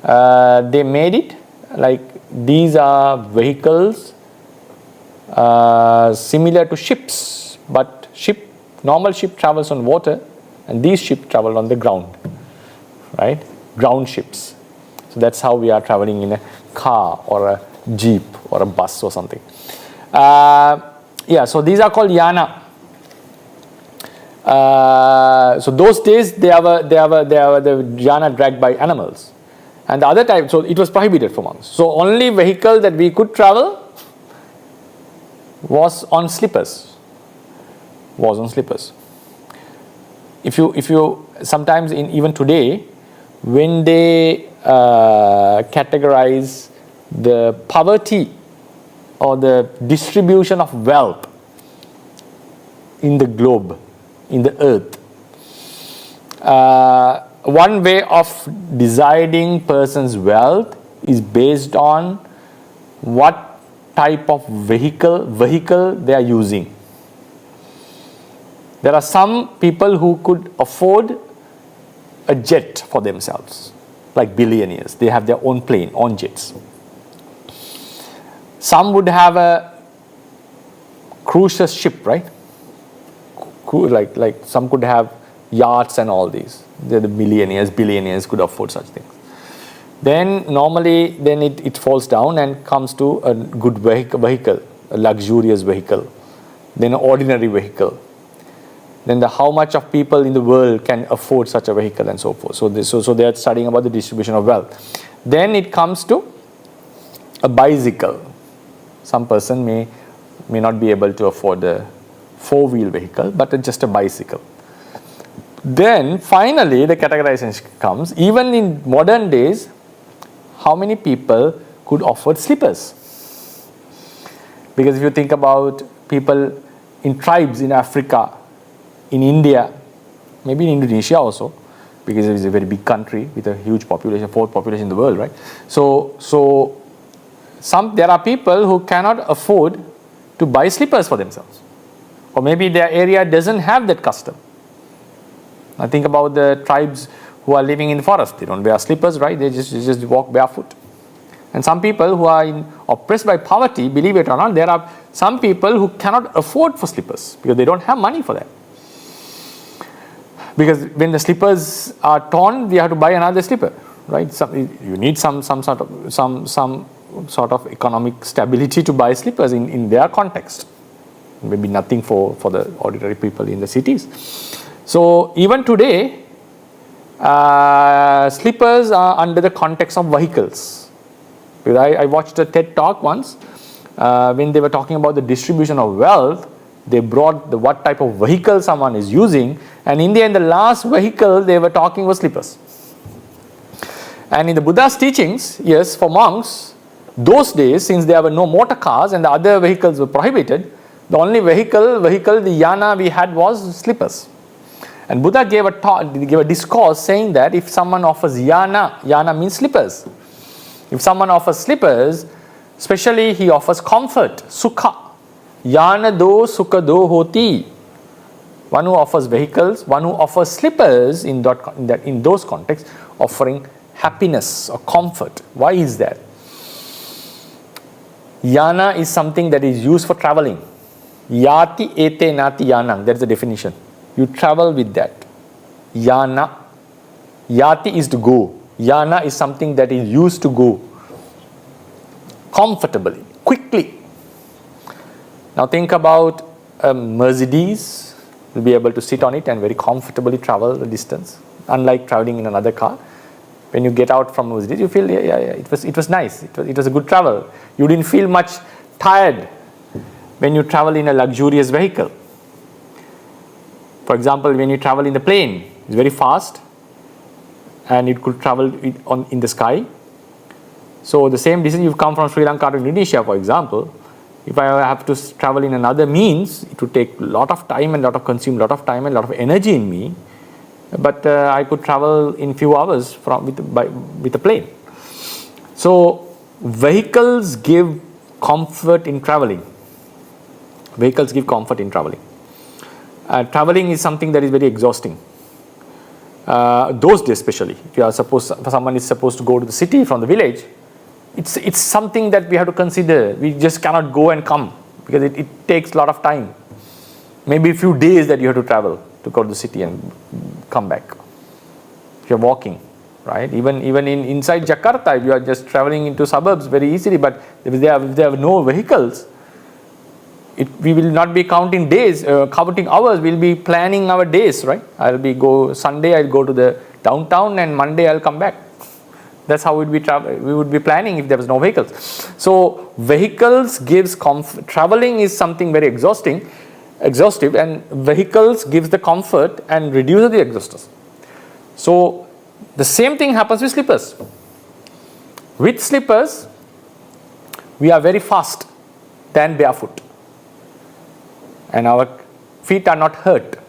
they made it like these are vehicles similar to ships, but normal ship travels on water, and these ships travel on the ground, right? Ground ships. So that's how we are traveling in a car or a jeep or a bus or something. So these are called yana. So those days they were the yana dragged by animals, and the other type, so it was prohibited for monks. So only vehicle that we could travel was on slippers. If you sometimes even today, when they categorize the poverty or the distribution of wealth in the globe, in the earth, one way of deciding person's wealth is based on what type of vehicle they are using. There are some people who could afford a jet for themselves, like billionaires. They have their own plane, own jets. Some would have a cruise ship, right? Like some could have yachts and all these. They're the billionaires could afford such things. Then normally, it falls down and comes to a good vehicle, a luxurious vehicle, then an ordinary vehicle. Then how much of people in the world can afford such a vehicle and so forth. So they are studying about the distribution of wealth. Then it comes to a bicycle. Some person may not be able to afford a 4-wheel vehicle, but just a bicycle. Then finally the categorization comes. Even in modern days, how many people could afford slippers? Because if you think about people in tribes in Africa, in India, maybe in Indonesia also, because it is a very big country with a huge population, 4th population in the world, right? So there are people who cannot afford to buy slippers for themselves, or maybe their area doesn't have that custom. I think about the tribes who are living in the forest. They don't wear slippers, right? They just walk barefoot. And some people who are oppressed by poverty, believe it or not, there are some people who cannot afford for slippers because they don't have money for that. Because when the slippers are torn, we have to buy another slipper, right? You need some sort of economic stability to buy slippers in their context. Maybe nothing for the ordinary people in the cities. So even today, slippers are under the context of vehicles. Because I watched a TED talk once, when they were talking about the distribution of wealth, they brought what type of vehicle someone is using, and in the end, the last vehicle they were talking was slippers. And in the Buddha's teachings, yes, for monks, those days, since there were no motor cars and the other vehicles were prohibited, the only vehicle, the yana we had was slippers. And Buddha gave a discourse saying that if someone offers yana means slippers. If someone offers slippers, especially he offers comfort, sukha. Yana do sukha do hoti. One who offers vehicles, one who offers slippers in those contexts, offering happiness or comfort. Why is that? Yana is something that is used for traveling. Yati ete nati yanang. That is the definition. You travel with that. Yana. Yati is to go. Yana is something that is used to go comfortably, quickly. Now think about a Mercedes. You'll be able to sit on it and very comfortably travel the distance. Unlike traveling in another car. When you get out from Mercedes, you feel, it was nice. It was a good travel. You didn't feel much tired when you travel in a luxurious vehicle. For example, when you travel in the plane, it's very fast and it could travel in the sky. So the same distance, you've come from Sri Lanka to Indonesia, for example. If I have to travel in another means, it would take a lot of time and consume a lot of time and a lot of energy in me. But I could travel in few hours with a plane. So vehicles give comfort in traveling. Vehicles give comfort in traveling. Traveling is something that is very exhausting. Those days especially, if someone is supposed to go to the city from the village, it's something that we have to consider. We just cannot go and come because it takes a lot of time. Maybe a few days that you have to travel to go to the city and come back. If you're walking, right? Even inside Jakarta, if you are just traveling into suburbs very easily, but if there are no vehicles, we will not be counting days, counting hours. We'll be planning our days, right? Sunday I'll go to the downtown and Monday I'll come back. That's how we would be planning if there was no vehicles. So vehicles gives comfort. Traveling is something very exhaustive, and vehicles gives the comfort and reduces the exhaustion. So the same thing happens with slippers. With slippers, we are very fast than barefoot. And our feet are not hurt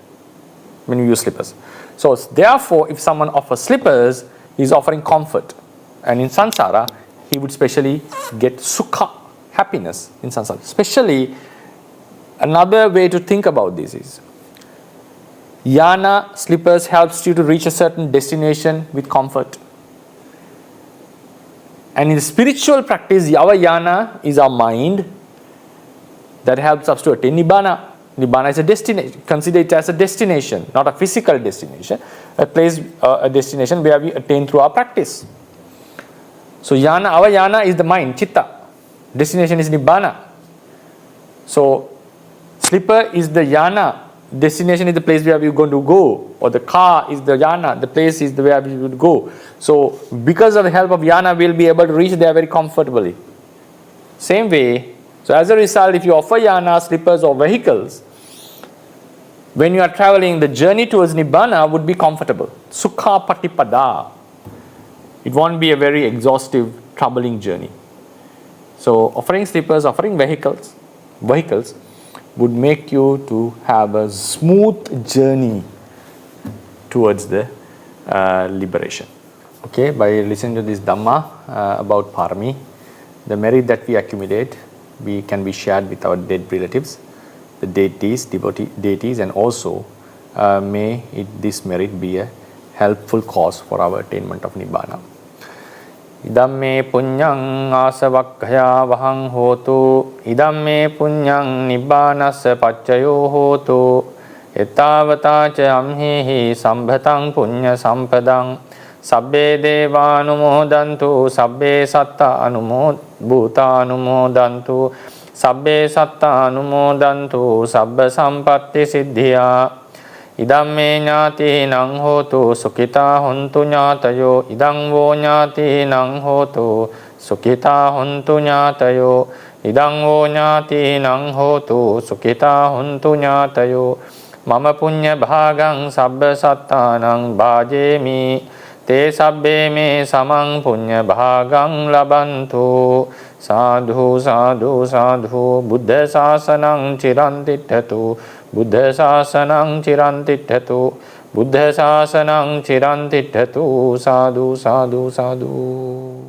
when we use slippers. So therefore, if someone offers slippers, he is offering comfort. And in samsara, he would specially get sukha, happiness in samsara. Especially, another way to think about this is, yana, slippers, helps you to reach a certain destination with comfort. And in the spiritual practice, our yana is our mind that helps us to attain nibbana. Nibbana is a destination. Consider it as a destination, not a physical destination. A place, a destination where we attain through our practice. So our yana is the mind, chitta. Destination is nibbana. So slipper is the yana. Destination is the place where we are going to go. Or the car is the yana. The place is where we would go. So because of the help of yana, we will be able to reach there very comfortably. Same way. So as a result, if you offer yana, slippers or vehicles, when you are traveling, the journey towards nibbana would be comfortable. Sukha patipada. It won't be a very exhaustive, troubling journey. So offering slippers, offering vehicles would make you to have a smooth journey towards the liberation. Okay, by listening to this Dhamma about Parami, the merit that we accumulate, we can be shared with our dead relatives, the deities, and also may this merit be a helpful cause for our attainment of Nibbana. Idam punyang asavakkaya vahang hotu, idam punyang nibbanasa paccayo hotu, etavata ca amhihi sambhatang punya sampadang, sabbe deva anumodantu, sabbe satta bhuta anumodantu, sabbe satta anumodantu, sabba sampatti siddhya. Idam me ñāti nang hotu sukhita hontu ñātayo, idam vo ñāti nang hotu sukhita hontu ñātayo, ඉදං හෝ ඥාතිනං හෝතු සුඛිතා හොන්තු ඥාතයෝ මම පුඤ්ඤ භාගං සබ්බ සත්තානං භාජේමි තේ සබ්බේ මේ සමං පුඤ්ඤ භාගං ලබන්තු සාධු සාධු සාධු බුද්ධ ශාසනං චිරන් තිට්ඨතු බුද්ධ ශාසනං චිරන් තිට්ඨතු බුද්ධ ශාසනං චිරන් තිට්ඨතු සාධු සාධු සාධු